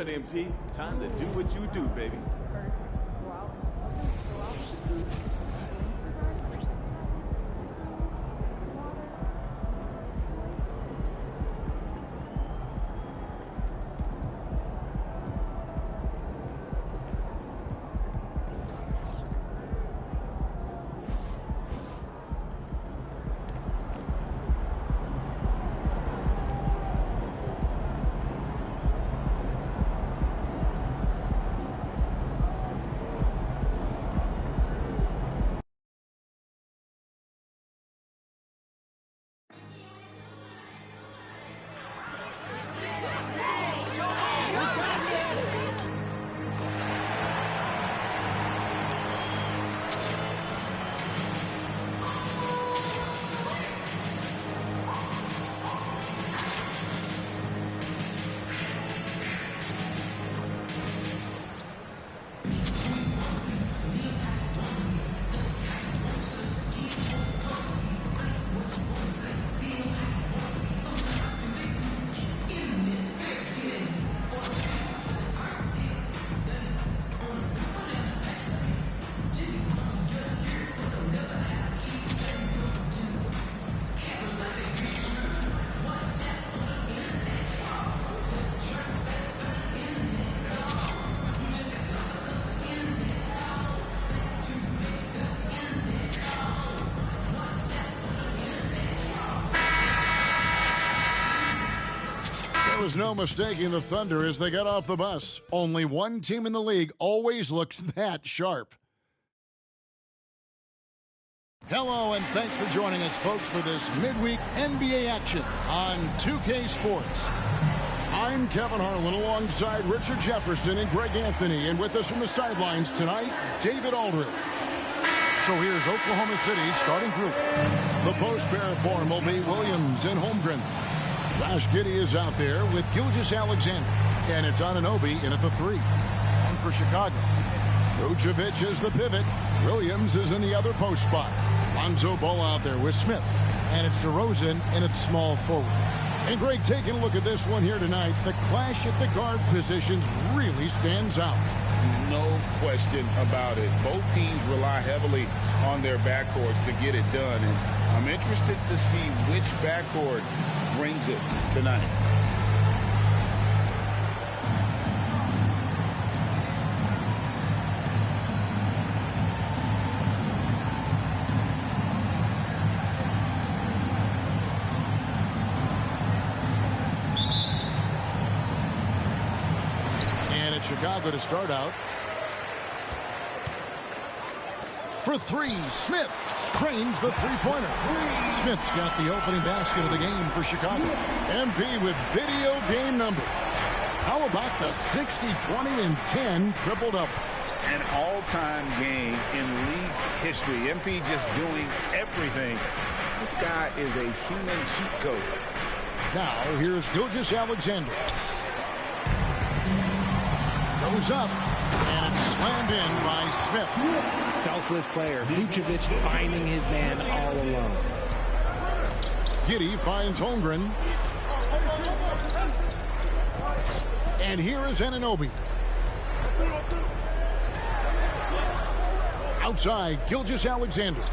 MP. Time to do what you do, baby. There was no mistaking the Thunder as they got off the bus. Only one team in the league always looks that sharp. Hello, and thanks for joining us, folks, for this midweek NBA action on 2K Sports. I'm Kevin Harlan alongside Richard Jefferson and Greg Anthony, and with us from the sidelines tonight, David Aldridge. So here's Oklahoma City starting through. The post pair form will be Williams and Holmgren. Josh Giddey is out there with Gilgeous-Alexander, and it's Anunoby in at the 3. And for Chicago, Vucevic is the pivot. Williams is in the other post spot. Lonzo Ball out there with Smith, and it's DeRozan in its small forward. And Greg, taking a look at this one here tonight, the clash at the guard positions really stands out. No question about it. Both teams rely heavily on their backcourts to get it done, and I'm interested to see which backcourt brings it tonight. And it's Chicago to start out. For 3, Smith cranes the three-pointer. Smith's got the opening basket of the game for Chicago. MP with video game number. How about the 60, 20, and 10 triple-double? An all-time game in league history. MP just doing everything. This guy is a human cheat code. Now, here's Gilgeous-Alexander. Goes up, and it's slammed in by Smith. Selfless player. Vucevic finding his man all alone. Giddey finds Holmgren. And here is Anunoby. Outside, Gilgeous-Alexander.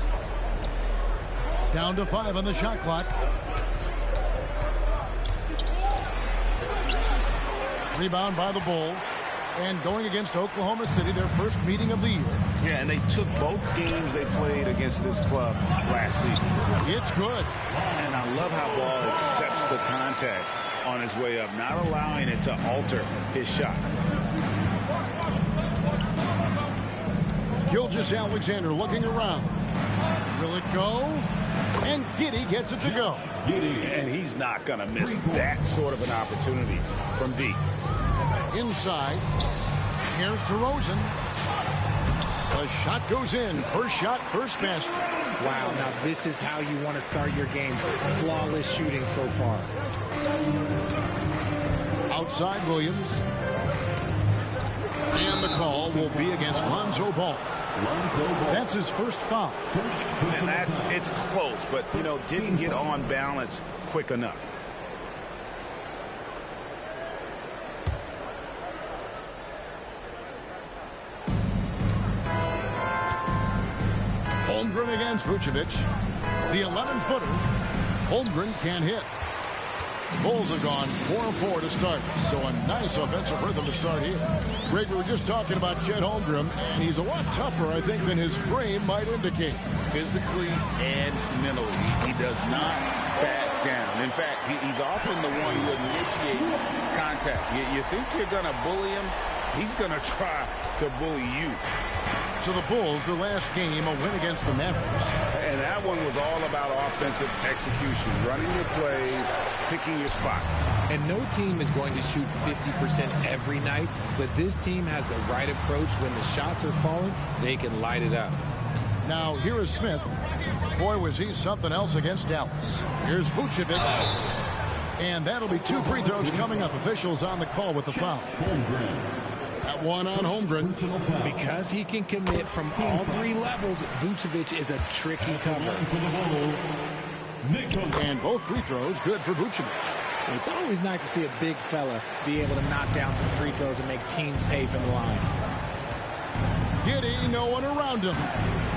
Down to 5 on the shot clock. Rebound by the Bulls. And going against Oklahoma City, their first meeting of the year. Yeah, and they took both games they played against this club last season. It's good. And I love how Ball accepts the contact on his way up, not allowing it to alter his shot. Gilgeous-Alexander looking around. Will it go? And Giddey gets it to go. And he's not going to miss that sort of an opportunity from deep. Inside, here's DeRozan. The shot goes in. First shot, first basket. Wow, now this is how you want to start your game. Flawless shooting so far. Outside Williams. And the call will be against Lonzo Ball. That's his first foul. And it's close, but, you know, didn't get on balance quick enough. Holmgren against Vucevic. The 11-footer. Holmgren can't hit. Bulls have gone 4-4 to start, so a nice offensive rhythm to start here. Greg, we were just talking about Chet Holmgren, and he's a lot tougher, I think, than his frame might indicate. Physically and mentally, he does not back down. In fact, he's often the one who initiates contact. You think you're going to bully him? He's going to try to bully you. So the Bulls, the last game, a win against the Mavericks. And that one was all about offensive execution, running your plays, picking your spots. And no team is going to shoot 50% every night, but this team has the right approach. When the shots are falling, they can light it up. Now, here is Smith. Boy, was he something else against Dallas. Here's Vucevic. And that'll be 2 free throws coming up. Officials on the call with the foul. That one on Holmgren. Because he can commit from all 3 levels, Vucevic is a tricky cover. And both free throws good for Vucevic. It's always nice to see a big fella be able to knock down some free throws and make teams pay from the line. Giddey, no one around him.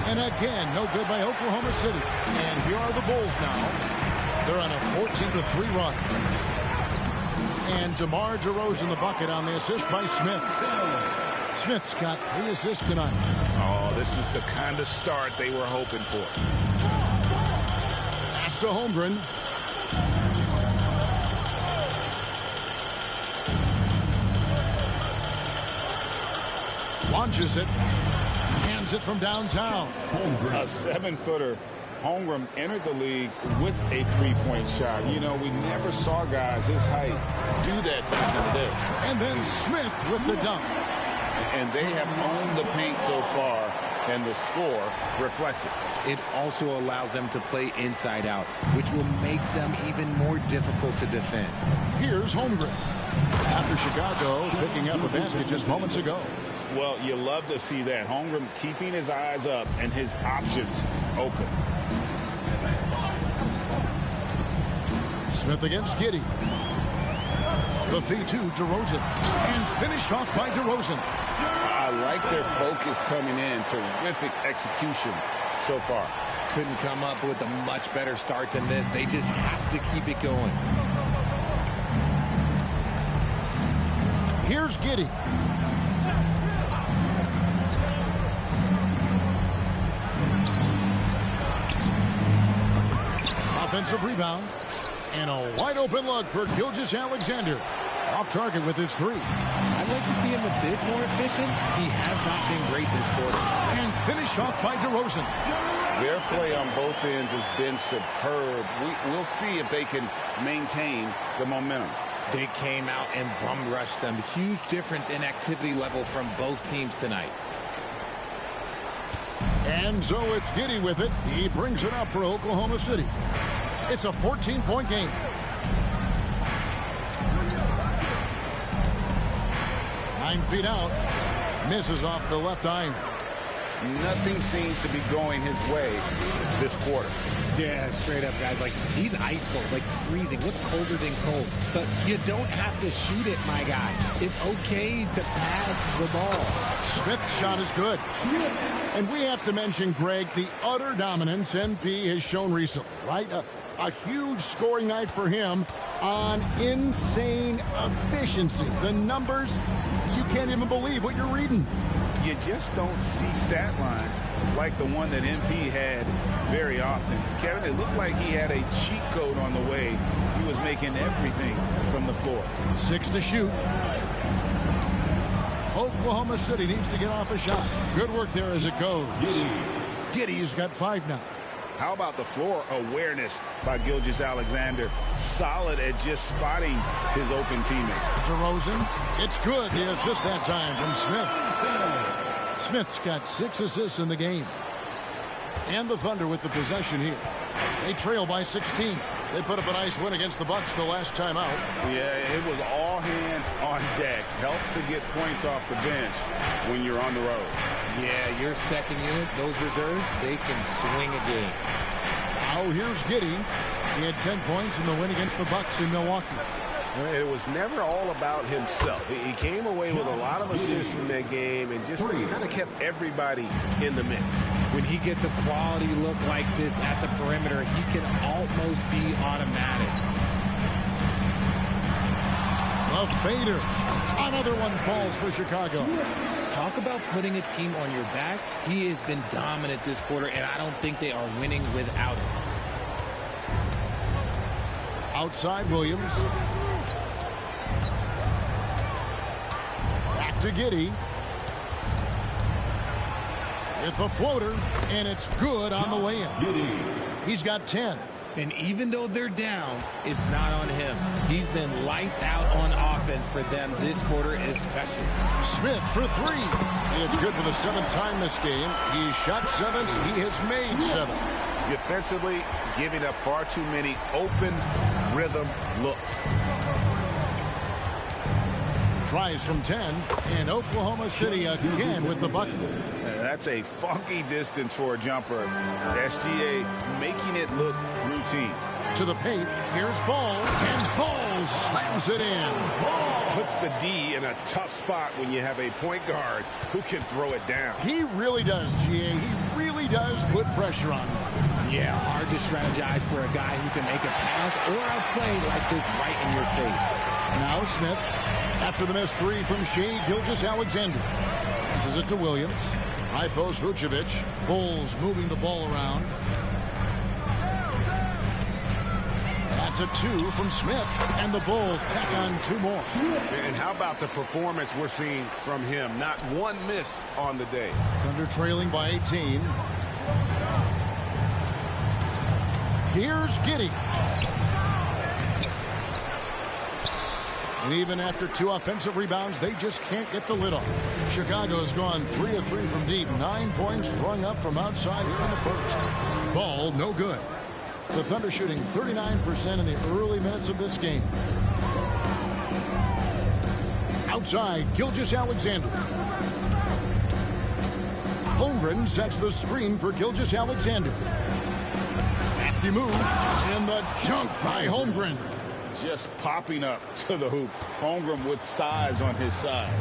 And again, no good by Oklahoma City. And here are the Bulls now. They're on a 14-3 run. And DeMar DeRozan the bucket on the assist by Smith. Smith's got 3 assists tonight. Oh, this is the kind of start they were hoping for. Pass to Holmgren. Launches it. Hands it from downtown. A 7-footer. Holmgren entered the league with a 3-point shot. You know, we never saw guys his height do that under the dish. And then Smith with the dunk. And they have owned the paint so far, and the score reflects it. It also allows them to play inside out, which will make them even more difficult to defend. Here's Holmgren. After Chicago picking up a basket just moments ago. Well, you love to see that. Holmgren keeping his eyes up and his options open. Smith against Giddey. The feed to DeRozan. And finished off by DeRozan. I like their focus coming in. Terrific execution so far. Couldn't come up with a much better start than this. They just have to keep it going. Here's Giddey. Offensive rebound. And a wide open look for Gilgeous-Alexander. Off target with his 3. I'd like to see him a bit more efficient. He has not been great this quarter. And finished off by DeRozan. Their play on both ends has been superb. We'll see if they can maintain the momentum. They came out and bum rushed them. Huge difference in activity level from both teams tonight. And so it's Giddey with it. He brings it up for Oklahoma City. It's a 14-point game. Nine feet out. Misses off the left iron. Nothing seems to be going his way this quarter. Yeah, straight up, guys. Like, he's ice cold, like freezing. What's colder than cold? But you don't have to shoot it, my guy. It's okay to pass the ball. Smith's shot is good. And we have to mention, Greg, the utter dominance MP has shown recently, right? A huge scoring night for him on insane efficiency. The numbers, you can't even believe what you're reading. You just don't see stat lines like the one that MP had very often. Kevin, it looked like he had a cheat code on the way. He was making everything from the floor. 6 to shoot. Oklahoma City needs to get off a shot. Good work there as it goes. Giddey's got 5 now. How about the floor awareness by Gilgeous-Alexander? Solid at just spotting his open teammate. DeRozan, it's good. The assist that time from Smith. Smith's got 6 assists in the game. And the Thunder with the possession here. They trail by 16. They put up a nice win against the Bucks the last time out. Yeah, it was all hands on deck. Helps to get points off the bench when you're on the road. Yeah, your second unit, those reserves, they can swing a game. Now here's Giddey. He had 10 points in the win against the Bucks in Milwaukee. It was never all about himself. He came away with a lot of assists in that game and just kind of kept everybody in the mix. When he gets a quality look like this at the perimeter, he can almost be automatic. A fader. Another one falls for Chicago. Talk about putting a team on your back. He has been dominant this quarter, and I don't think they are winning without it. Outside Williams. Back to Giddey. With the floater, and it's good on the way in. He's got 10. And even though they're down, it's not on him. He's been lights out on offense for them this quarter especially. Smith for three. It's good for the 7th time this game. He shot 7. He has made 7. Defensively, giving up far too many open rhythm looks. Tries from 10, and Oklahoma City again with the bucket. That's a funky distance for a jumper. SGA making it look routine. To the paint, here's Ball, and Ball slams it in. Puts the D in a tough spot when you have a point guard who can throw it down. He really does, GA. He really does put pressure on him. Yeah, hard to strategize for a guy who can make a pass or a play like this right in your face. Now Smith, after the missed three from Shai Gilgeous-Alexander. Passes it to Williams. High post Vucevic. Bulls moving the ball around. That's a 2 from Smith, and the Bulls tack on 2 more. And how about the performance we're seeing from him? Not one miss on the day. Thunder trailing by 18. Here's Giddey. And even after 2 offensive rebounds, they just can't get the lid off. Chicago's gone 3 of 3 from deep. 9 points rung up from outside here in the first. Ball, no good. The Thunder shooting 39% in the early minutes of this game. Outside, Gilgeous-Alexander. Holmgren sets the screen for Gilgeous-Alexander. Crafty move, and the dunk by Holmgren. Just popping up to the hoop. Holmgren with size on his side.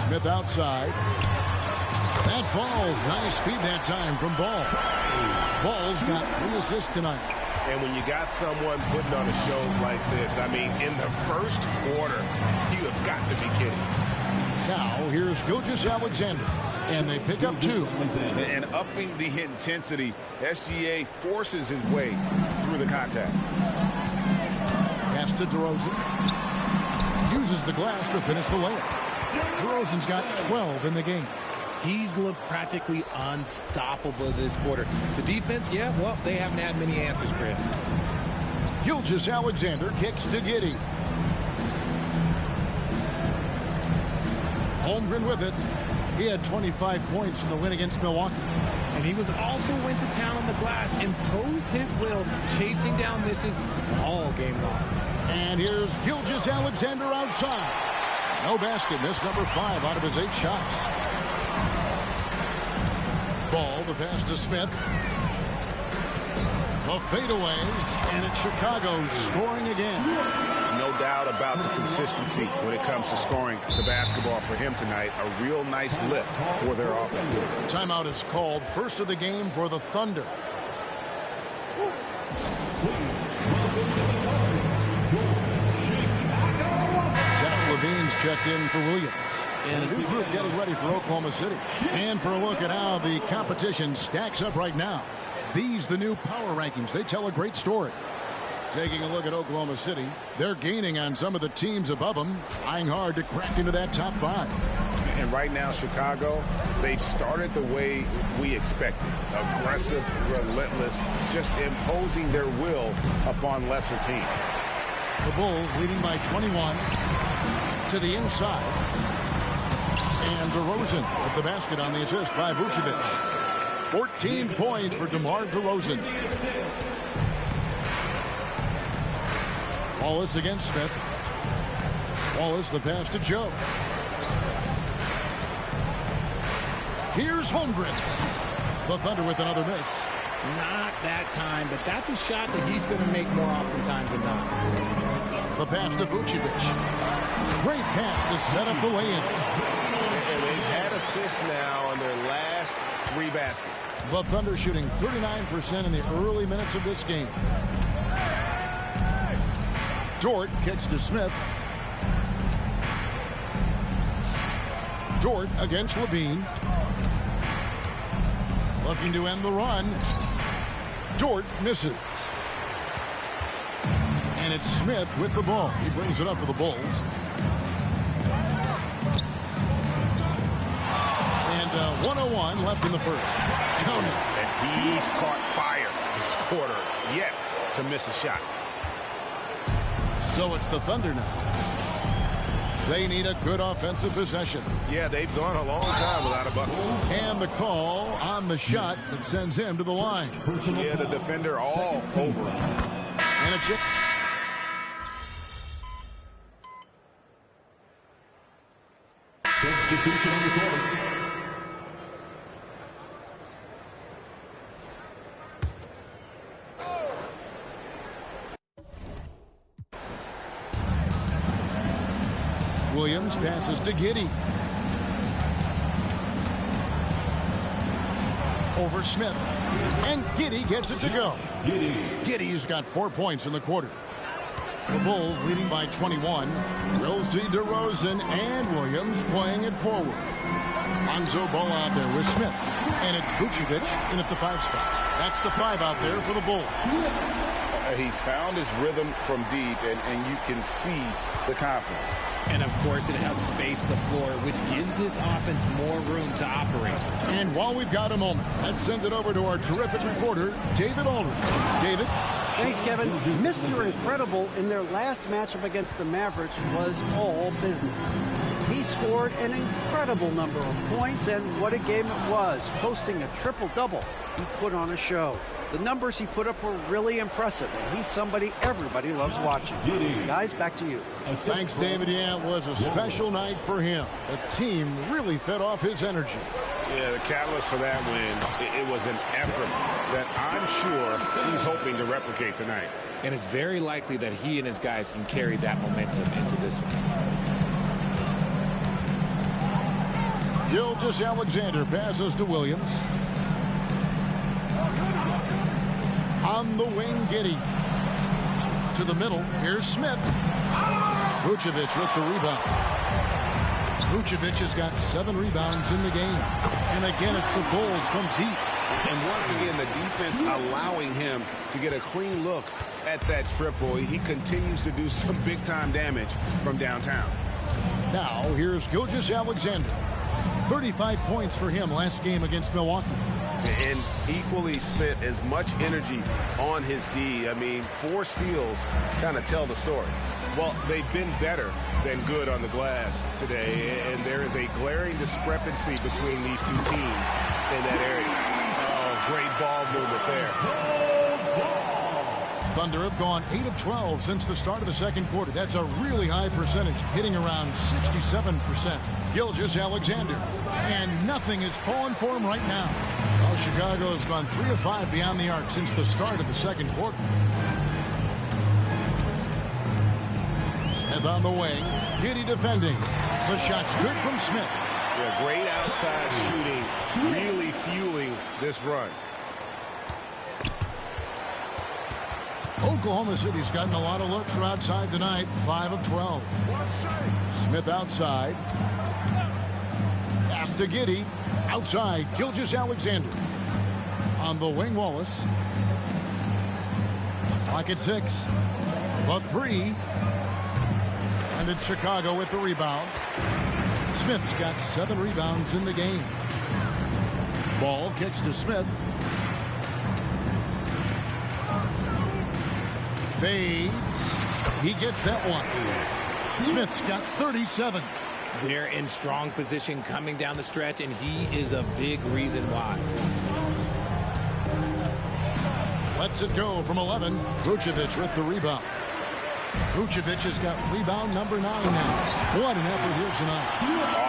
Smith outside. That falls. Nice feed that time from Ball. Ball's got 3 assists tonight. And when you got someone putting on a show like this, I mean, in the first quarter, you have got to be kidding. Now, here's Gilgeous-Alexander. And they pick up 2. And upping the intensity, SGA forces his way through the contact. Pass to DeRozan. Uses the glass to finish the layup. DeRozan's got 12 in the game. He's looked practically unstoppable this quarter. The defense, yeah, well, they haven't had many answers for him. Gilgeous-Alexander kicks to Giddey. Holmgren with it. He had 25 points in the win against Milwaukee. And he was also went to town on the glass, imposed his will, chasing down misses all game long. And here's Gilgeous-Alexander outside. No basket. Missed number 5 out of his 8 shots. Ball, the pass to Smith. A fadeaway, and it's Chicago scoring again. No doubt about the consistency when it comes to scoring the basketball for him tonight. A real nice lift for their offense. Timeout is called. First of the game for the Thunder. Zach LaVine's checked in for Williams. And a new group getting ready for Oklahoma City. And for a look at how the competition stacks up right now. These, the new power rankings, they tell a great story. Taking a look at Oklahoma City, they're gaining on some of the teams above them, trying hard to crack into that top 5. And right now, Chicago, they've started the way we expected. Aggressive, relentless, just imposing their will upon lesser teams. The Bulls leading by 21 to the inside. And DeRozan with the basket on the assist by Vucevic. 14 points for DeMar DeRozan. Wallace against Smith. Wallace the pass to Joe. Here's Holmgren. The Thunder with another miss. Not that time, but that's a shot that he's going to make more oftentimes than not. The pass to Vucevic. Great pass to set up the lay-in. And they've had assists now on their last 3 baskets. The Thunder shooting 39% in the early minutes of this game. Dort kicks to Smith. Dort against Levine. Looking to end the run. Dort misses. And it's Smith with the ball. He brings it up for the Bulls. And 1:01 left in the first. Count it. And he's caught fire this quarter yet to miss a shot. So it's the Thunder now. They need a good offensive possession. Yeah, they've gone a long time without a bucket. And the call on the shot that sends him to the line. Yeah, the defender all over him. And a chip. Substitution on the court. Williams passes to Giddey. Over Smith. And Giddey gets it to go. Giddey's got 4 points in the quarter. The Bulls leading by 21. We'll see DeRozan and Williams playing it forward. Lonzo Ball out there with Smith. And it's Vucevic in at the 5 spot. That's the 5 out there for the Bulls. He's found his rhythm from deep, and you can see the confidence. And, of course, it helps space the floor, which gives this offense more room to operate. And while we've got a moment, let's send it over to our terrific reporter, David Aldridge. David? Thanks, Kevin. Mr. Incredible in their last matchup against the Mavericks was all business. He scored an incredible number of points, and what a game it was, posting a triple-double. He put on a show. The numbers he put up were really impressive, and he's somebody everybody loves watching. Guys, back to you. Thanks, David. Yeah, it was a special night for him. The team really fed off his energy. Yeah, the catalyst for that win, it was an effort that I'm sure he's hoping to replicate tonight. And it's very likely that he and his guys can carry that momentum into this one. Gilgeous-Alexander passes to Williams. On the wing, Giddey. To the middle, here's Smith. Vucevic with the rebound. Vucevic has got 7 rebounds in the game. And again, it's the Bulls from deep. And once again, the defense allowing him to get a clean look at that triple. He continues to do some big-time damage from downtown. Now, here's Gilgeous-Alexander. 35 points for him last game against Milwaukee. And equally spent as much energy on his D. I mean, 4 steals kind of tell the story. Well, they've been better than good on the glass today, and there is a glaring discrepancy between these two teams in that area. Oh, great ball movement there. Thunder have gone 8 of 12 since the start of the second quarter. That's a really high percentage, hitting around 67%. Gilgeous-Alexander. And nothing is falling for him right now. Well, Chicago has gone 3 of 5 beyond the arc since the start of the second quarter. Smith on the wing. Giddey defending. The shot's good from Smith. Yeah, great outside shooting, really fueling this run. Oklahoma City's gotten a lot of looks from outside tonight. 5 of 12. Smith outside. Pass to Giddey. Outside, Gilgeous-Alexander. On the wing, Wallace. Clock at 6. The 3. And it's Chicago with the rebound. Smith's got 7 rebounds in the game. Ball kicks to Smith. Fades. He gets that one. Smith's got 37. They're in strong position coming down the stretch, and he is a big reason why. Lets it go from 11. Vucevic with the rebound. Vucevic has got rebound number 9 now. What an effort here tonight.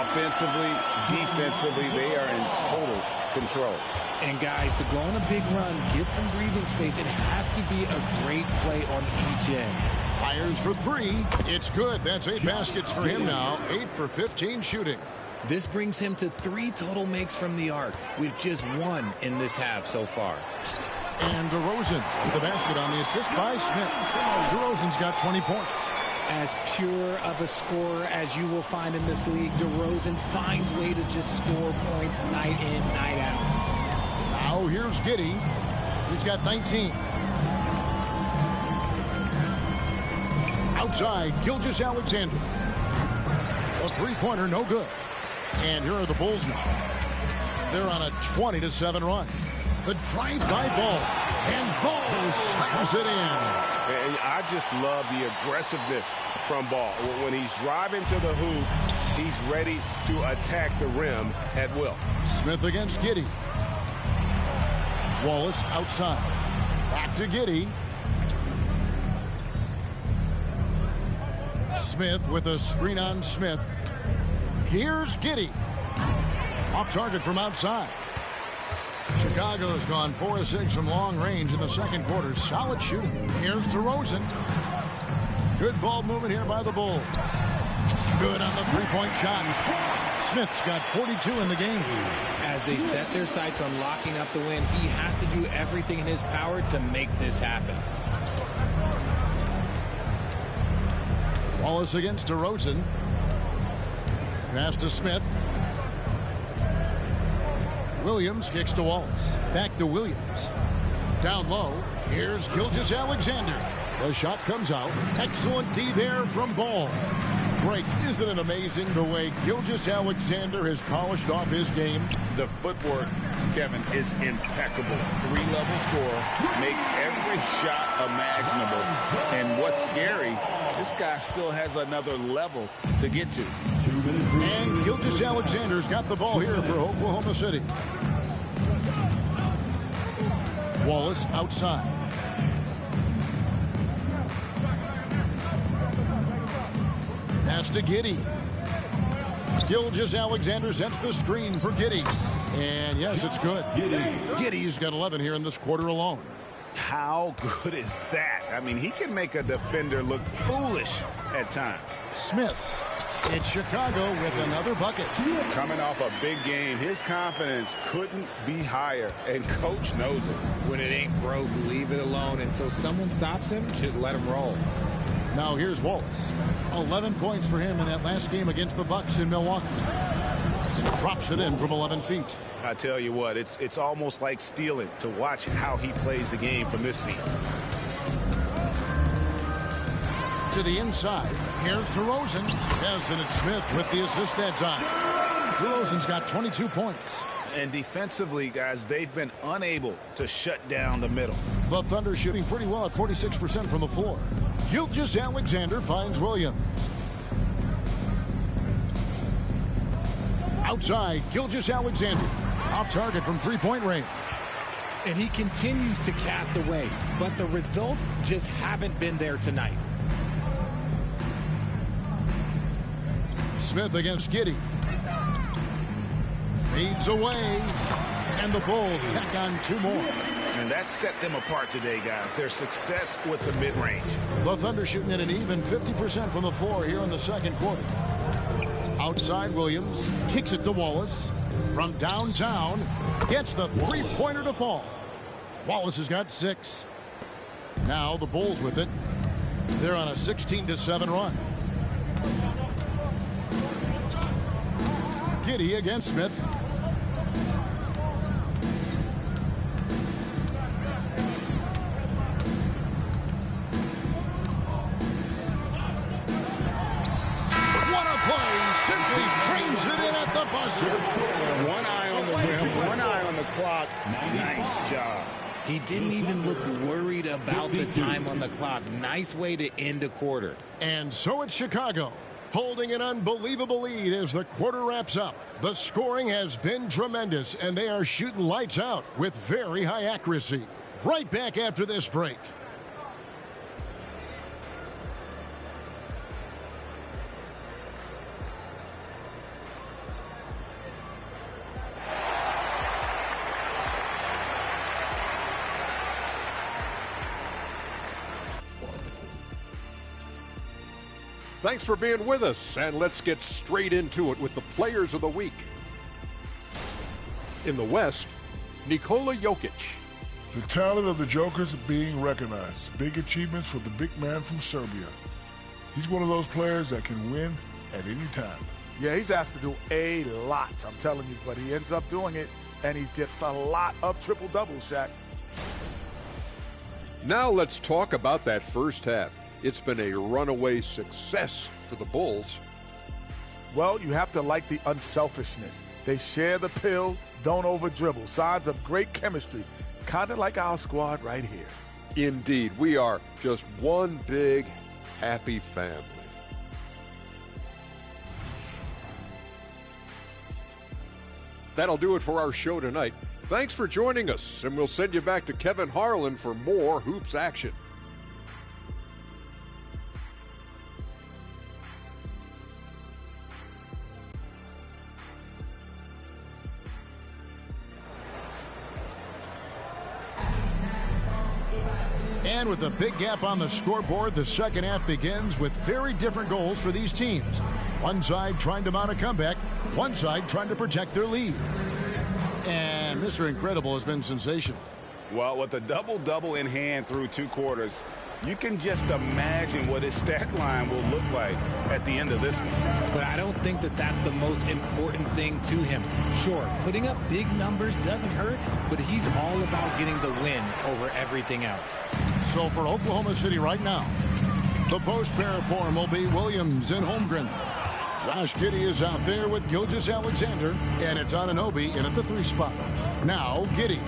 Offensively, defensively, they are in total control. And guys, to go on a big run, get some breathing space, it has to be a great play on each end. Fires for three. It's good. That's 8 baskets for him now. 8 for 15 shooting. This brings him to 3 total makes from the arc, with just 1 in this half so far. And DeRozan with the basket on the assist by Smith. DeRozan's got 20 points. As pure of a scorer as you will find in this league, DeRozan finds way to just score points night in, night out. Now here's Giddey. He's got 19. Outside, Gilgeous-Alexander. A three-pointer, no good. And here are the Bulls now. They're on a 20-7 run. The drive-by Ball. And Ball slams it in. And I just love the aggressiveness from Ball. When he's driving to the hoop, he's ready to attack the rim at will. Smith against Giddey. Wallace outside. Back to Giddey. Smith with a screen on Smith. Here's Giddey. Off target from outside. Chicago's gone 4 of 6 from long range in the second quarter. Solid shooting. Here's DeRozan. Good ball movement here by the Bulls. Good on the three-point shot. Smith's got 42 in the game. As they set their sights on locking up the win, he has to do everything in his power to make this happen. Wallace against DeRozan. Pass to Smith. Williams kicks to Wallace. Back to Williams. Down low. Here's Gilgeous-Alexander. The shot comes out. Excellent D there from Ball. Greg, isn't it amazing the way Gilgeous-Alexander has polished off his game? The footwork, Kevin, is impeccable. 3-level scorer, makes every shot imaginable. And what's scary, this guy still has another level to get to. And Gilgeous-Alexander's got the ball here for Oklahoma City. Wallace outside. Pass to Giddey. Gilgeous-Alexander sets the screen for Giddey. And yes, it's good. Giddey's got 11 here in this quarter alone. How good is that? I mean, he can make a defender look foolish at times. Smith. It's Chicago with another bucket. Coming off a big game, his confidence couldn't be higher, and coach knows it. When it ain't broke, leave it alone until someone stops him. Just let him roll. Now here's Wallace. 11 points for him in that last game against the Bucks in Milwaukee. Drops it in from 11 feet. I tell you what, it's almost like stealing to watch how he plays the game from this seat. To the inside. Here's DeRozan. Yes, and it's Smith with the assist that time. DeRozan's got 22 points. And defensively, guys, they've been unable to shut down the middle. The Thunder shooting pretty well at 46% from the floor. Gilgeous-Alexander finds Williams. Outside, Gilgeous-Alexander. Off target from three-point range. And he continues to cast away, but the results just haven't been there tonight. Smith against Giddey. Fades away. And the Bulls tack on 2 more. And that set them apart today, guys. Their success with the mid-range. The Thunder shooting at an even 50% from the floor here in the second quarter. Outside, Williams kicks it to Wallace. From downtown, gets the three-pointer to fall. Wallace has got 6. Now the Bulls with it. They're on a 16-7 run. Giddey against Smith. What a play! Simply trains it in at the buzzer. One eye on the rim, one eye on the clock. Nice job. He didn't even look worried about the time on the clock. Nice way to end a quarter. And so it's Chicago, holding an unbelievable lead as the quarter wraps up. The scoring has been tremendous, and they are shooting lights out with very high accuracy. Right back after this break. Thanks for being with us, and let's get straight into it with the players of the week. In the West, Nikola Jokic. The talent of the Jokers being recognized. Big achievements for the big man from Serbia. He's one of those players that can win at any time. Yeah, he's asked to do a lot, I'm telling you, but he ends up doing it, and he gets a lot of triple-doubles, Shaq. Now let's talk about that first half. It's been a runaway success for the Bulls. Well, you have to like the unselfishness. They share the pill, don't over-dribble. Signs of great chemistry, kind of like our squad right here. Indeed, we are just one big, happy family. That'll do it for our show tonight. Thanks for joining us, and we'll send you back to Kevin Harlan for more hoops action. And with a big gap on the scoreboard, the second half begins with very different goals for these teams. One side trying to mount a comeback, one side trying to protect their lead. And Mr. Incredible has been sensational. Well, with a double-double in hand through 2 quarters, you can just imagine what his stat line will look like at the end of this one. But I don't think that that's the most important thing to him. Sure, putting up big numbers doesn't hurt, but he's all about getting the win over everything else. So for Oklahoma City right now, the post pair form will be Williams and Holmgren. Josh Giddey is out there with Gilgeous-Alexander, and it's Anunoby in at the 3 spot. Now Giddey,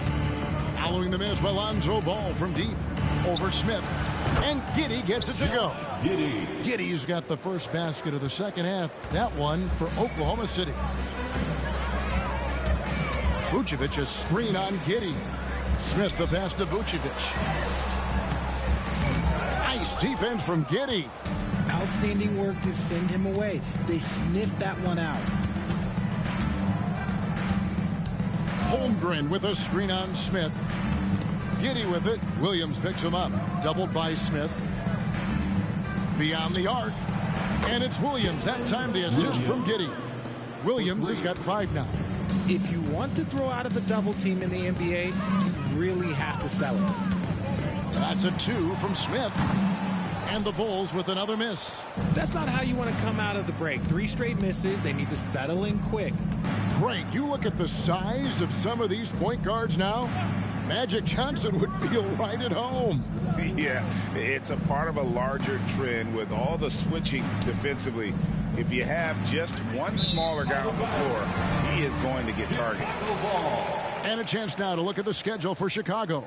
following the miss by Lonzo Ball from deep, over Smith, and Giddey gets it to go. Giddey's got the first basket of the second half. That one for Oklahoma City. Vucevic a screen on Giddey. Smith the pass to Vucevic. Nice defense from Giddey. Outstanding work to send him away. They sniffed that one out. Holmgren with a screen on Smith. Giddey with it. Williams picks him up. Doubled by Smith. Beyond the arc. And it's Williams. That time the assist from Giddey. Williams has got 5 now. If you want to throw out of a double team in the NBA, you really have to sell it. That's a 2 from Smith. And the Bulls with another miss. That's not how you want to come out of the break. 3 straight misses. They need to settle in quick. Greg, you look at the size of some of these point guards now. Magic Johnson would feel right at home. Yeah, it's a part of a larger trend with all the switching defensively. If you have just one smaller guy on the floor, he is going to get targeted. And a chance now to look at the schedule for Chicago.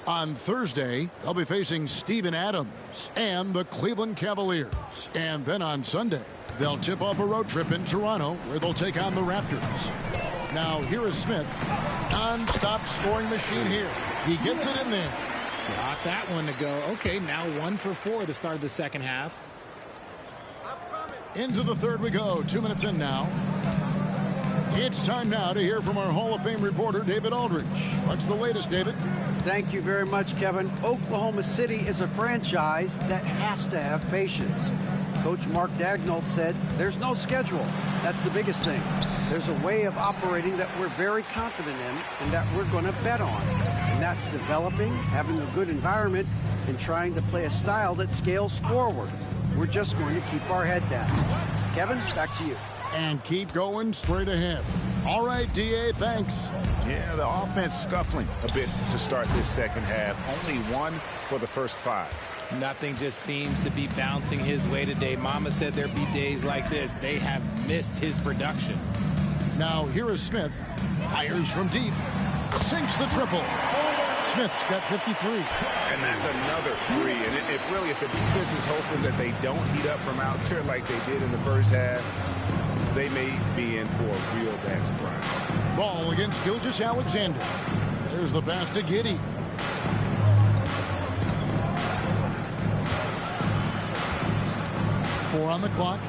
On Thursday, they'll be facing Steven Adams and the Cleveland Cavaliers. And then on Sunday, they'll tip off a road trip in Toronto where they'll take on the Raptors. Now, here is Smith. Non-stop scoring machine here. He gets it in there. Got that one to go. Okay, now 1 for 4 at the start of the second half. Into the third we go. 2 minutes in now. It's time now to hear from our Hall of Fame reporter, David Aldridge. What's the latest, David? Thank you very much, Kevin. Oklahoma City is a franchise that has to have patience. Coach Mark Daigneault said there's no schedule. That's the biggest thing. There's a way of operating that we're very confident in and that we're going to bet on. And that's developing, having a good environment, and trying to play a style that scales forward. We're just going to keep our head down. Kevin, back to you. And keep going straight ahead. All right, D.A., thanks. Yeah, the offense scuffling a bit to start this second half. Only 1 for the first 5. Nothing just seems to be bouncing his way today. Mama said there'd be days like this. They have missed his production. Now here is Smith. Fires from deep. Sinks the triple. Smith's got 53. And that's another 3. And if the defense is hoping that they don't heat up from out there like they did in the first half, they may be in for a real bad surprise. Ball against Gilgeous-Alexander. There's the pass to Giddey. Four on the clock.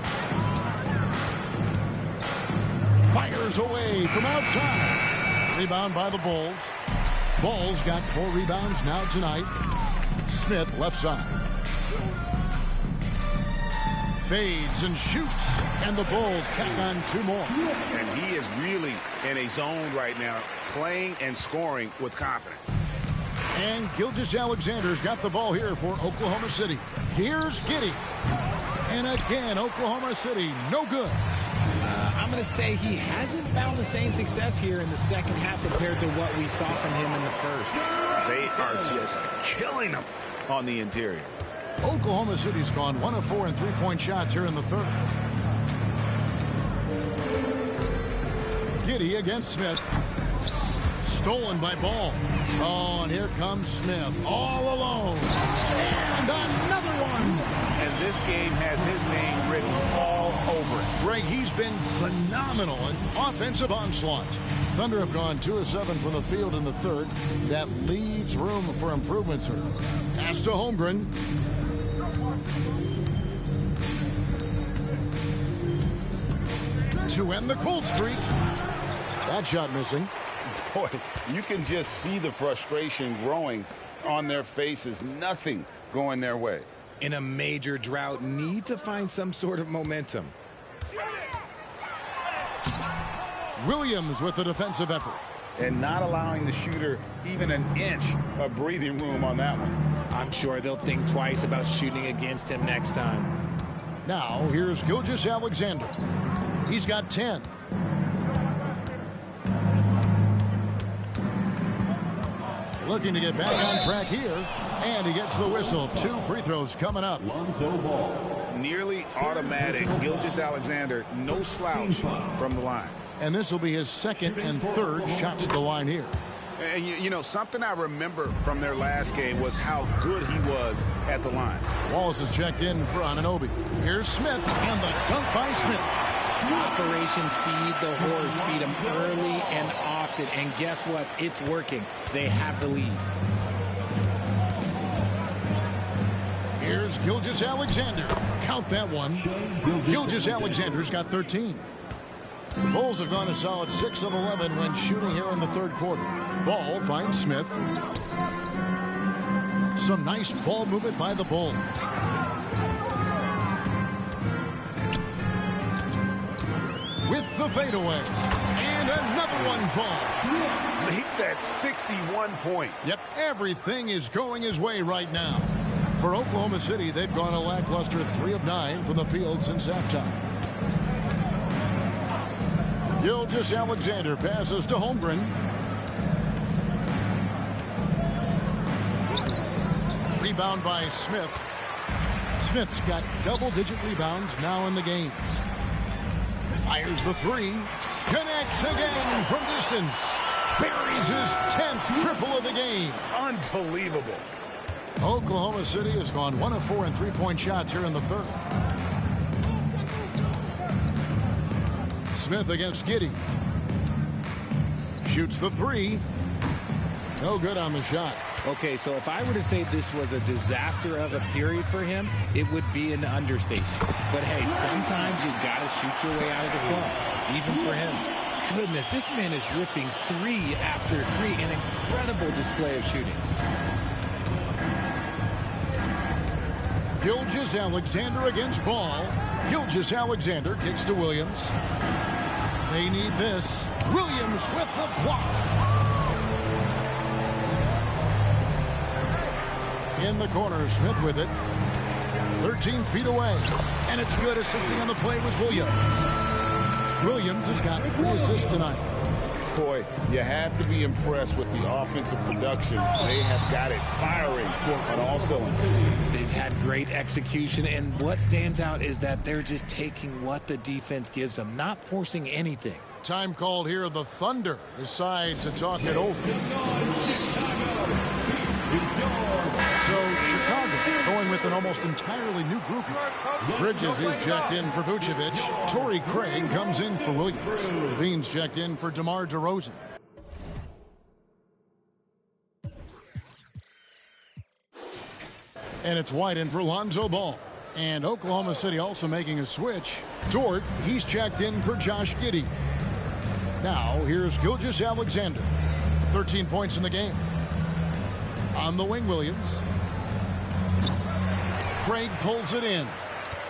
Fires away from outside. Rebound by the Bulls. Bulls got 4 rebounds now tonight. Smith left side. fades and shoots, and the Bulls tack on 2 more. And he is really in a zone right now, playing and scoring with confidence. And Gilgeous-Alexander's got the ball here for Oklahoma City. Here's Giddey. And again, Oklahoma City, no good. I'm going to say he hasn't found the same success here in the second half compared to what we saw from him in the first. They are just killing him on the interior. Oklahoma City's gone 1 of 4 in 3-point shots here in the third. Giddey against Smith. Stolen by Ball. Oh, and here comes Smith all alone. And another one. And this game has his name written all over it. Greg, he's been phenomenal in offensive onslaughts. Thunder have gone 2 of 7 from the field in the third. That leaves room for improvement, sir. Pass to Holmgren. To end the cold streak. That shot missing. Boy, you can just see the frustration growing on their faces. Nothing going their way. In a major drought, need to find some sort of momentum. Williams with the defensive effort. And not allowing the shooter even an inch of breathing room on that one. I'm sure they'll think twice about shooting against him next time. Now, here's Gilgeous-Alexander. He's got 10. Looking to get back on track here. And he gets the whistle. 2 free throws coming up. Nearly automatic. Gilgeous-Alexander, no slouch from the line. And this will be his second and third shots at the line here. And you know, something I remember from their last game was how good he was at the line. Wallace is checked in for Anunoby. Here's Smith, and the dunk by Smith. Operation Feed the Horse. Feed him early and often. And guess what? It's working. They have the lead. Here's Gilgeous-Alexander. Count that one. Gilgeous-Alexander's got 13. The Bulls have gone a solid 6 of 11 when shooting here in the third quarter. Ball finds Smith. Some nice ball movement by the Bulls. With the fadeaway. And another one falls. Make that 61 points. Yep, everything is going his way right now. For Oklahoma City, they've gone a lackluster 3 of 9 from the field since halftime. Gilgeous-Alexander passes to Holmgren. Rebound by Smith. Smith's got double-digit rebounds now in the game. Fires the 3. Connects again from distance. Buries his 10th triple of the game. Unbelievable. Oklahoma City has gone 1 of 4 in 3-point shots here in the third. Smith against Giddey. Shoots the 3. No good on the shot. Okay, so if I were to say this was a disaster of a period for him, it would be an understatement. But hey, sometimes you got to shoot your way out of the slump, even for him. Goodness, this man is ripping 3 after 3. An incredible display of shooting. Gilgeous-Alexander against Ball. Gilgeous-Alexander kicks to Williams. They need this. Williams with the block. In the corner, Smith with it. 13 feet away. And it's good. Assisting on the play was Williams. Williams has got 3 assists tonight. Boy, you have to be impressed with the offensive production. They have got it firing on all cylinders. They've had great execution, and what stands out is that they're just taking what the defense gives them, not forcing anything. Time called here. The Thunder decide to talk it over. So Chicago going with an almost entirely new group. Bridges is checked in for Vucevic. Torrey Craig comes in for Williams. Levine's checked in for DeMar DeRozan. And it's White in for Lonzo Ball. And Oklahoma City also making a switch. Dort, he's checked in for Josh Giddey. Now here's Gilgeous-Alexander. 13 points in the game. On the wing, Williams. Craig pulls it in.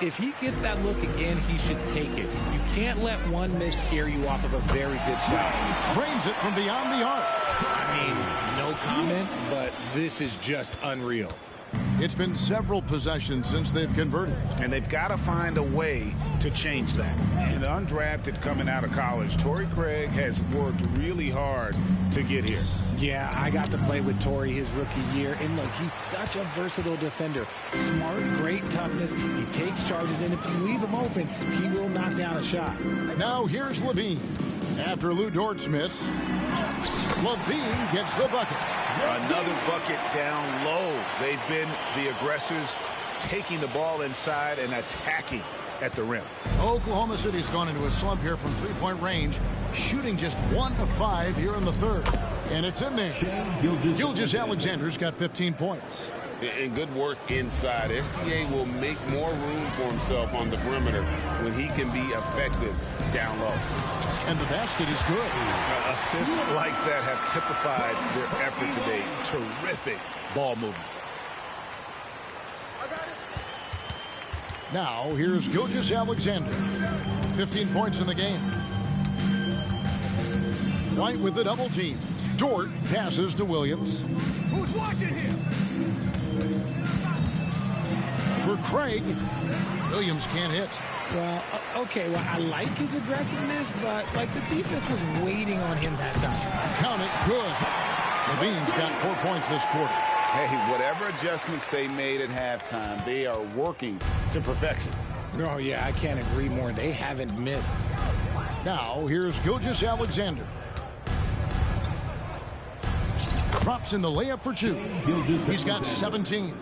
If he gets that look again, he should take it. You can't let one miss scare you off of a very good shot. Drains it from beyond the arc. I mean, no comment, but this is just unreal. It's been several possessions since they've converted. And they've got to find a way to change that. And undrafted coming out of college, Torrey Craig has worked really hard to get here. Yeah, I got to play with Torrey his rookie year, and look, he's such a versatile defender. Smart, great toughness. He takes charges, and if you leave him open, he will knock down a shot. Now here's Levine. After Lou Dort's miss, Levine gets the bucket. Another bucket down low. They've been the aggressors, taking the ball inside and attacking at the rim. Oklahoma City's gone into a slump here from three-point range, shooting just 1 of 5 here in the third. And it's in there. Gilgeous-Alexander's got 15 points. And good work inside. SGA will make more room for himself on the perimeter when he can be effective down low. And the basket is good. Assists like that have typified their effort today. Terrific ball movement. Now, here's Gilgeous-Alexander. 15 points in the game. White with the double team. Dort passes to Williams. Who's watching here? For Craig, Williams can't hit. Well, okay, well, I like his aggressiveness, but, like, the defense was waiting on him that time. Count it, good. Levine's got 4 points this quarter. Hey, whatever adjustments they made at halftime, they are working to perfection. Oh, yeah, I can't agree more. They haven't missed. Now, here's Gilgeous-Alexander. Drops in the layup for 2. He's got 17.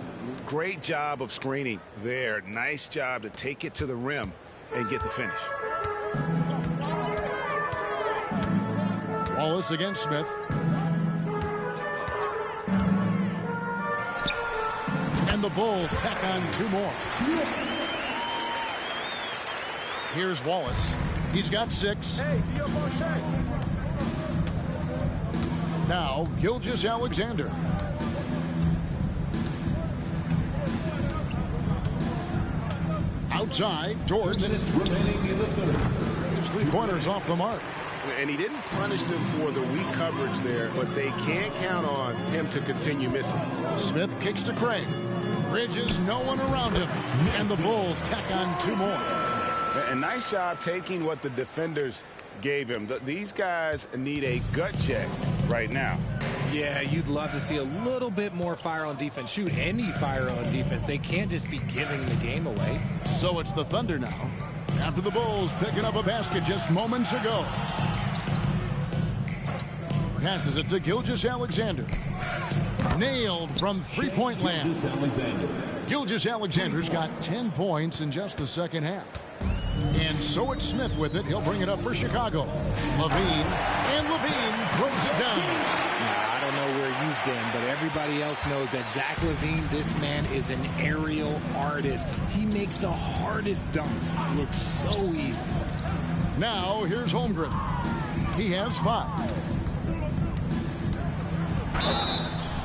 Great job of screening there. Nice job to take it to the rim and get the finish. Wallace against Smith. And the Bulls tack on 2 more. Here's Wallace. He's got 6. Now, Gilgeous-Alexander. Outside, Dort. His three-pointers off the mark. And he didn't punish them for the weak coverage there, but they can't count on him to continue missing. Smith kicks to Craig. Bridges, no one around him. And the Bulls tack on 2 more. A nice job taking what the defenders gave him. These guys need a gut check right now. Yeah, you'd love to see a little bit more fire on defense. Shoot, any fire on defense. They can't just be giving the game away. So it's the Thunder now. After the Bulls picking up a basket just moments ago. Passes it to Gilgeous-Alexander. Nailed from three-point land. Gilgeous-Alexander's got 10 points in just the second half. And so it's Smith with it. He'll bring it up for Chicago. Levine. And Levine throws it down. Now, I don't know where you've been, but everybody else knows that Zach LaVine, this man is an aerial artist. He makes the hardest dunks look so easy. Now, here's Holmgren. He has 5.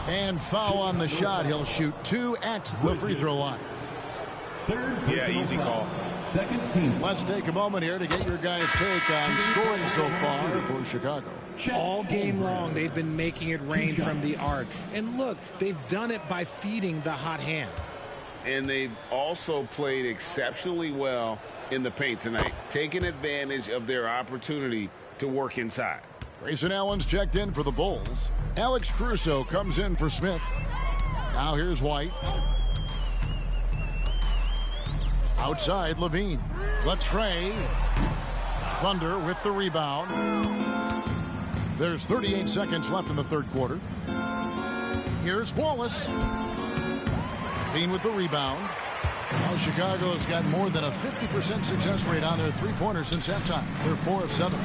And foul on the shot. He'll shoot 2 at the free throw line. Yeah, easy call. Let's take a moment here to get your guys' take on scoring so far for Chicago. All game long, they've been making it rain from the arc. And look, they've done it by feeding the hot hands. And they've also played exceptionally well in the paint tonight, taking advantage of their opportunity to work inside. Grayson Allen's checked in for the Bulls. Alex Caruso comes in for Smith. Now here's White. Outside, Levine. Latre. Thunder with the rebound. There's 38 seconds left in the third quarter. Here's Wallace. Levine with the rebound. Now Chicago's got more than a 50% success rate on their three-pointers since halftime. They're 4 of 7.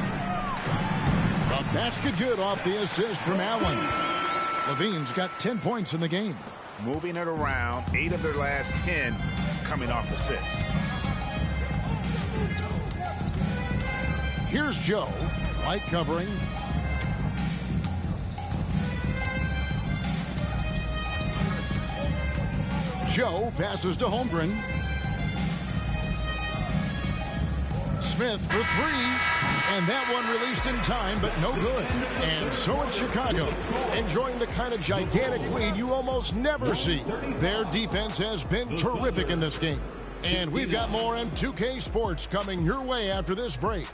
The basket good off the assist from Allen. Levine's got 10 points in the game. Moving it around, 8 of their last 10 coming off assists. Here's Joe. Light covering. Joe passes to Holmgren. Smith for three. And that one released in time, but no good. And so it's Chicago, enjoying the kind of gigantic lead you almost never see. Their defense has been terrific in this game. And we've got more on 2K Sports coming your way after this break.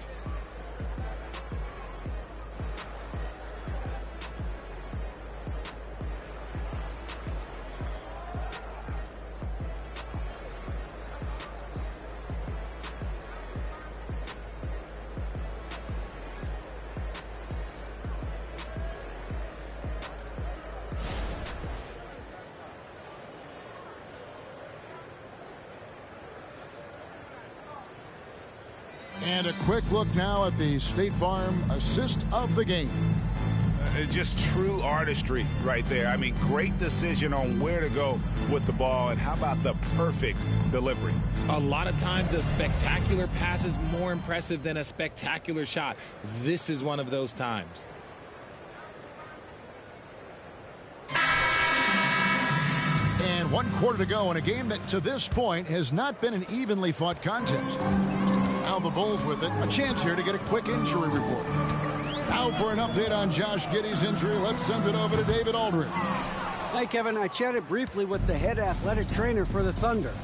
And a quick look now at the State Farm assist of the game. Just true artistry right there. I mean, great decision on where to go with the ball, and how about the perfect delivery? A lot of times a spectacular pass is more impressive than a spectacular shot. This is one of those times. And 1 quarter to go in a game that to this point has not been an evenly fought contest. Now the Bulls with it. A chance here to get a quick injury report. Now for an update on Josh Giddey's injury, let's send it over to David Aldridge. Hey, Kevin, I chatted briefly with the head athletic trainer for the Thunder.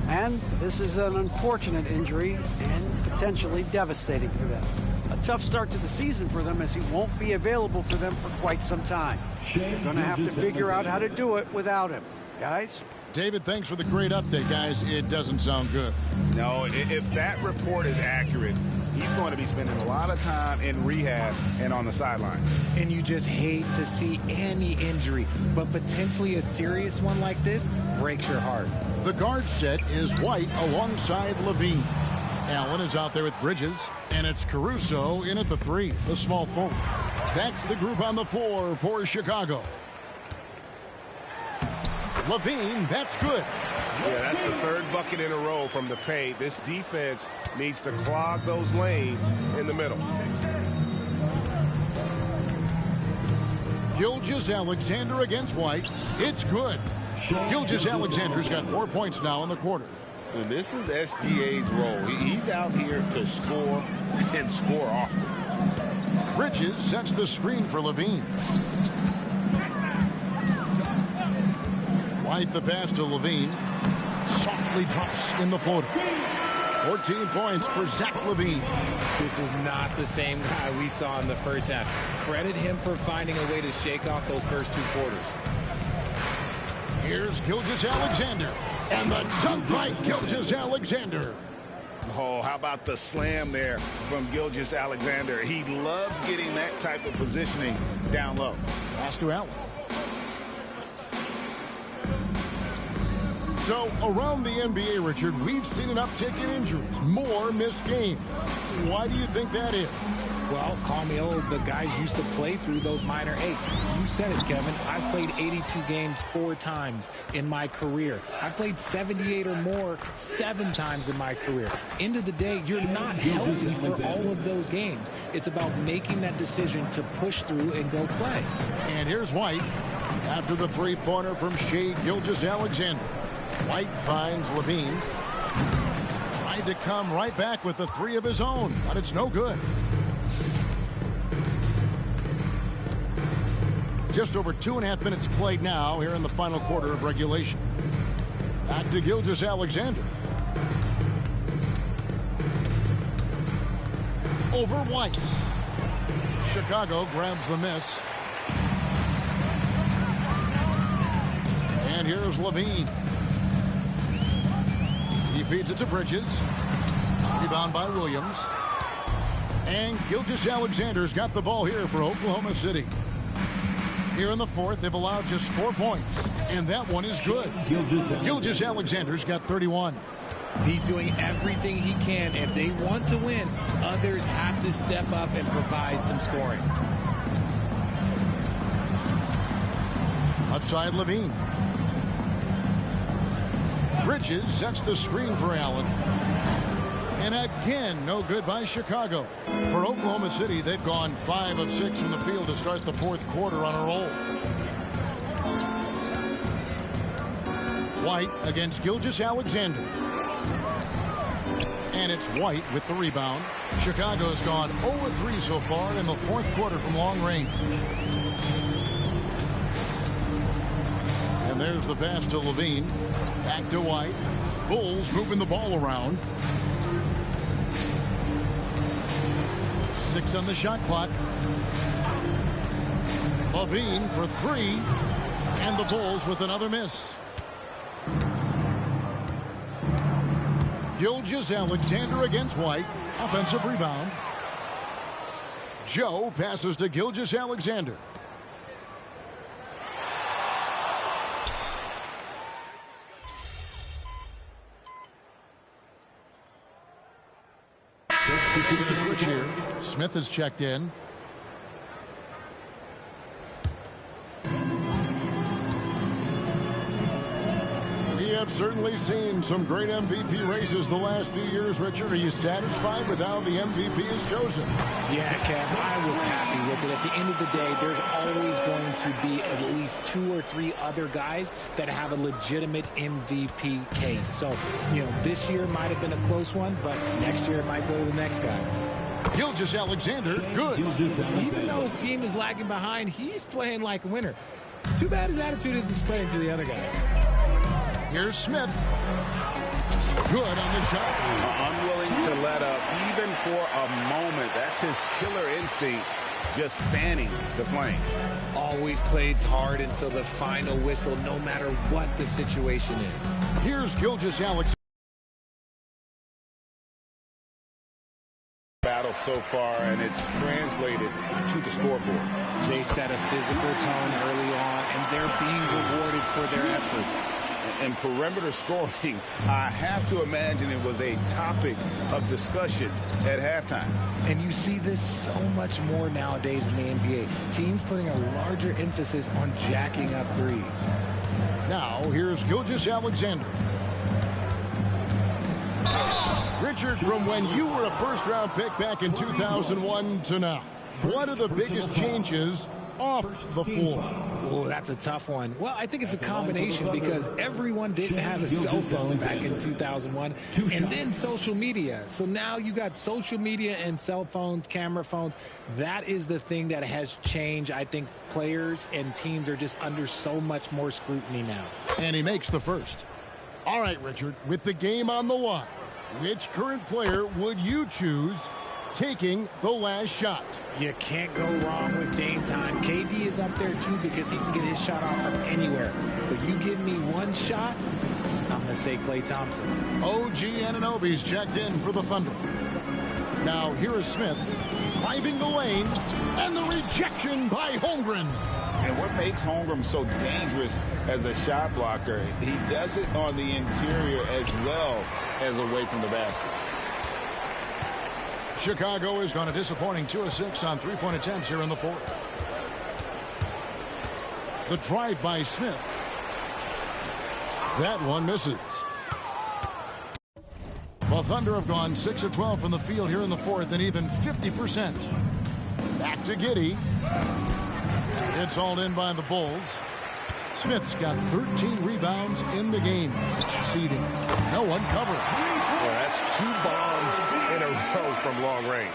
And this is an unfortunate injury and potentially devastating for them. A tough start to the season for them, as he won't be available for them for quite some time. They're going to have to figure out how to do it without him. Guys? David, thanks for the great update, guys. It doesn't sound good. No, if that report is accurate, he's going to be spending a lot of time in rehab and on the sideline. And you just hate to see any injury, but potentially a serious one like this breaks your heart. The guard set is White alongside Levine. Allen is out there with Bridges, and it's Caruso in at the 3, the small forward. That's the group on the floor for Chicago. Levine, that's good. Yeah, that's the third bucket in a row from the paint. This defense needs to clog those lanes in the middle. Gilgeous-Alexander against White. It's good. Gilgeous-Alexander's got 4 points now in the quarter. And this is SGA's role. He's out here to score and score often. Bridges sets the screen for Levine. White the pass to Levine. Softly drops in the floater. 14 points for Zach Levine. This is not the same guy we saw in the first half. Credit him for finding a way to shake off those first 2 quarters. Here's Gilgeous-Alexander. And the dunk by Gilgeous-Alexander. Oh, how about the slam there from Gilgeous-Alexander? He loves getting that type of positioning down low. Pass to Allen. So, around the NBA, Richard, we've seen an uptick in injuries, more missed games. Why do you think that is? Well, call me old, but guys used to play through those minor aches. You said it, Kevin. I've played 82 games 4 times in my career. I've played 78 or more 7 times in my career. End of the day, you're not healthy for all of those games. It's about making that decision to push through and go play. And here's White after the three-pointer from Shai Gilgeous-Alexander. White finds Levine. Tried to come right back with the 3 of his own, but it's no good. Just over 2.5 minutes played now here in the final quarter of regulation. Back to Gilgeous-Alexander. Over White. Chicago grabs the miss. And here's Levine. He feeds it to Bridges. Rebound by Williams. And Gilgeous-Alexander's got the ball here for Oklahoma City. Here in the fourth, they've allowed just 4 points. And that one is good. Gilgeous-Alexander's got 31. He's doing everything he can. If they want to win, others have to step up and provide some scoring. Outside Levine. Bridges sets the screen for Allen. And again, no good by Chicago. For Oklahoma City, they've gone 5 of 6 from the field to start the fourth quarter on a roll. White against Gilgeous-Alexander. And it's White with the rebound. Chicago's gone 0-3 so far in the fourth quarter from long range. And there's the pass to Levine. Back to White. Bulls moving the ball around. 6 on the shot clock. Levine for 3. And the Bulls with another miss. Gilgeous-Alexander against White. Offensive rebound. Joe passes to Gilgeous-Alexander. We're going to switch here. Smith has checked in. We have certainly seen some great MVP races the last few years. Richard, are you satisfied with how the MVP is chosen? Yeah, Kev, I was happy with it. At the end of the day, there's always going to be at least 2 or 3 other guys that have a legitimate MVP case. So, this year might have been a close one, but next year it might go to the next guy. Gilgeous-Alexander, good. Even though his team is lagging behind, he's playing like a winner. Too bad his attitude isn't spreading to the other guys. Here's Smith. Good on the shot. Unwilling to let up even for a moment. That's his killer instinct, just fanning the flame. Always plays hard until the final whistle, no matter what the situation is. Here's Gilgeous-Alexander. Battle so far, and it's translated to the scoreboard. They set a physical tone early on, and they're being rewarded for their efforts. And perimeter scoring, I have to imagine it was a topic of discussion at halftime. And you see this so much more nowadays in the NBA. Teams putting a larger emphasis on jacking up threes. Now, here's Gilgeous-Alexander. Richard, from when you were a first-round pick back in 2001 to now, what are the biggest changes off the floor? Oh, that's a tough one. Well, I think it's a combination because everyone didn't have a cell phone back in 2001 and then social media. So now you got social media and cell phones, camera phones. That is the thing that has changed. I think players and teams are just under so much more scrutiny now. And he makes the first. All right, Richard, with the game on the line, which current player would you choose taking the last shot? You can't go wrong with Dame time. KD is up there too because he can get his shot off from anywhere. But you give me one shot, I'm going to say Klay Thompson. OG Anunoby's checked in for the Thunder. Now here is Smith driving the lane, and the rejection by Holmgren. And what makes Holmgren so dangerous as a shot blocker, he does it on the interior as well as away from the basket. Chicago has gone a disappointing 2 of 6 on three-point attempts here in the fourth. The drive by Smith. That one misses. The Thunder have gone 6 of 12 from the field here in the fourth and even 50%. Back to Giddey. It's hauled in by the Bulls. Smith's got 13 rebounds in the game. Exceeding. No one covered. Well, that's 2 bombs in a row from long range.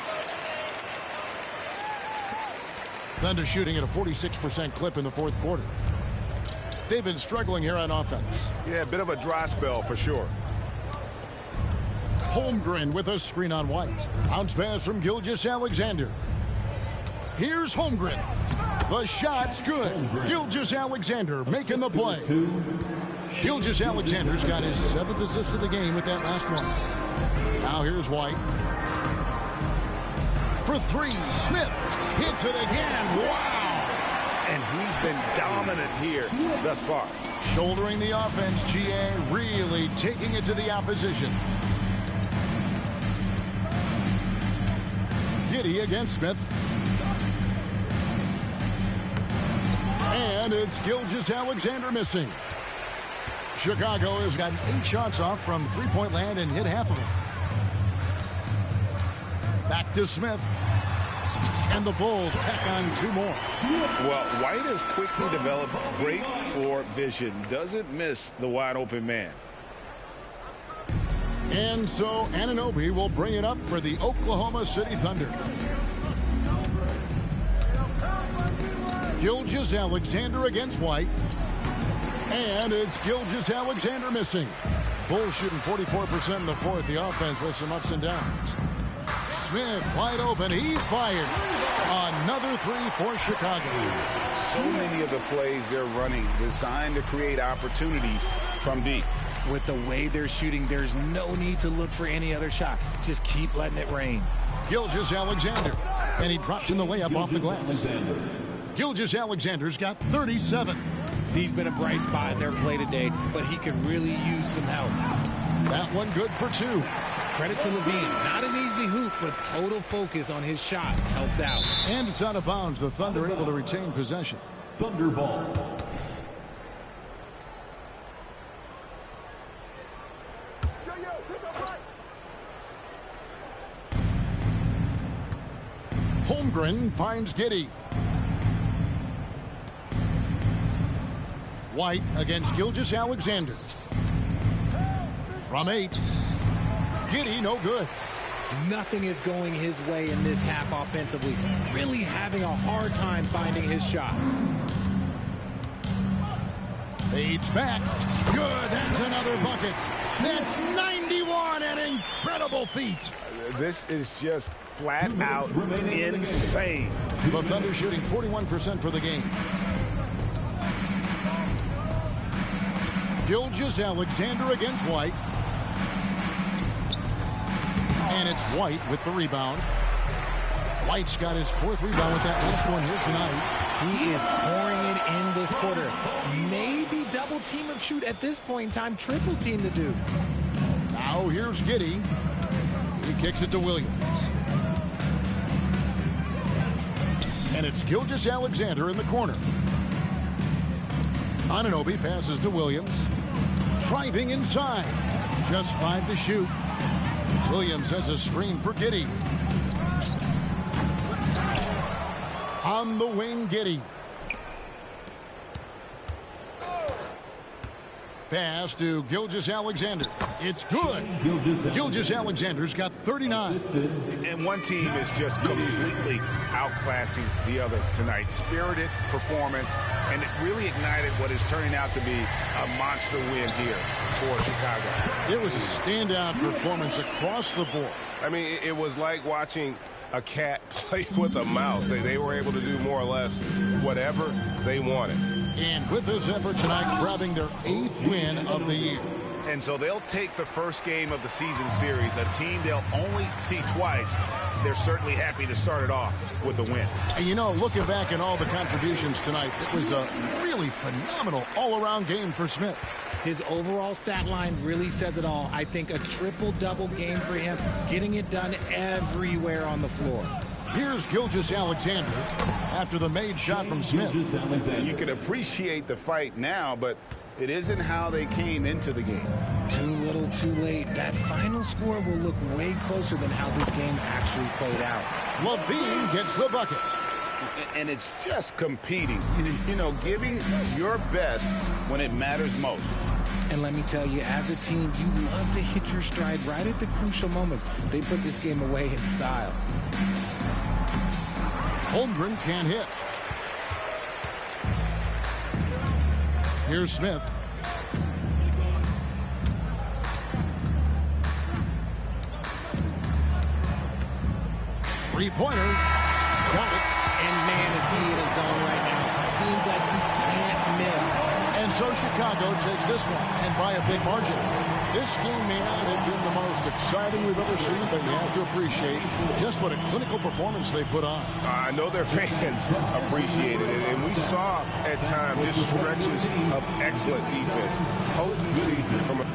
Thunder shooting at a 46% clip in the fourth quarter. They've been struggling here on offense. Yeah, a bit of a dry spell for sure. Holmgren with a screen on White. Bounce pass from Gilgeous-Alexander. Here's Holmgren. The shot's good. Gilgeous-Alexander making the play. Gilgeous-Alexander's got his 7th assist of the game with that last one. Now here's White. For 3, Smith hits it again. Wow! And he's been dominant here thus far. Shouldering the offense, GA really taking it to the opposition. Giddey against Smith. And it's Gilgeous-Alexander missing. Chicago has gotten 8 shots off from three-point land and hit half of them. Back to Smith. And the Bulls tack on 2 more. Well, White has quickly developed great floor vision. Doesn't miss the wide open man. And so Anunoby will bring it up for the Oklahoma City Thunder. Gilgeous-Alexander against White. And it's Gilgeous-Alexander missing. Bulls shooting 44% in the fourth. The offense with some ups and downs. Smith wide open. He fires. Another three for Chicago. So many of the plays they're running designed to create opportunities from deep. With the way they're shooting, there's no need to look for any other shot. Just keep letting it rain. Gilgeous-Alexander. And he drops in the layup off the glass. Gilgeous-Alexander's got 37. He's been a bright spot in their play today, but he could really use some help. That one good for two. Credit to Levine. Not an easy hoop, but total focus on his shot helped out. And it's out of bounds. The Thunder able to retain possession. Thunder ball. Holmgren finds Giddey. White against Gilgeous-Alexander. From 8. Giddey no good. Nothing is going his way in this half offensively. Really having a hard time finding his shot. Fades back. Good. That's another bucket. That's 91. An incredible feat. This is just flat out insane. The Thunder shooting 41% for the game. Gilgeous-Alexander against White. And it's White with the rebound. White's got his 4th rebound with that last one here tonight. He is pouring it in this quarter. Maybe double team of shoot at this point in time. Triple team to do. Now here's Giddey. He kicks it to Williams. And it's Gilgeous-Alexander in the corner. Anunoby passes to Williams. Driving inside. Just 5 to shoot. Williams has a screen for Giddey. On the wing, Giddey. Pass to Gilgeous-Alexander. It's good. Gilgeous-Alexander's got 39. And one team is just completely outclassing the other tonight. Spirited performance, and it really ignited what is turning out to be a monster win here for Chicago. It was a standout performance across the board. I mean, it was like watching a cat play with a mouse. They were able to do more or less whatever they wanted. And with this effort tonight, grabbing their 8th win of the year. And so they'll take the first game of the season series, a team they'll only see twice. They're certainly happy to start it off with a win. And you know, looking back at all the contributions tonight, it was a really phenomenal all-around game for Smith. His overall stat line really says it all. I think a triple-double game for him, getting it done everywhere on the floor. Here's Gilgeous-Alexander after the made shot from Smith. You can appreciate the fight now, but it isn't how they came into the game. Too little, too late. That final score will look way closer than how this game actually played out. Levine gets the bucket. And it's just competing, you know, giving your best when it matters most. And let me tell you, as a team, you love to hit your stride right at the crucial moments. They put this game away in style. Holmgren can't hit. Here's Smith. Three-pointer. Got it. And man, is he in his zone right now. Seems like he can't miss. And so Chicago takes this one, and by a big margin. This game may not have been the most exciting we've ever seen, but you have to appreciate just what a clinical performance they put on. I know their fans appreciated it, and we saw at times just stretches of excellent defense. Potency from a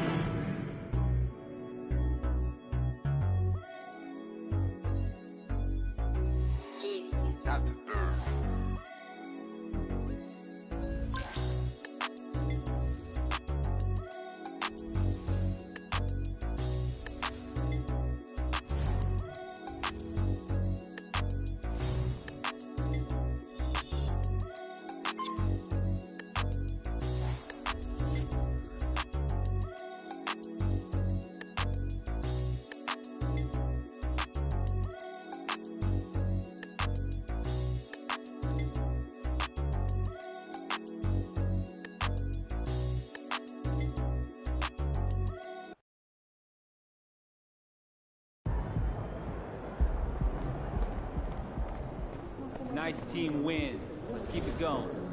nice team win. Let's keep it going.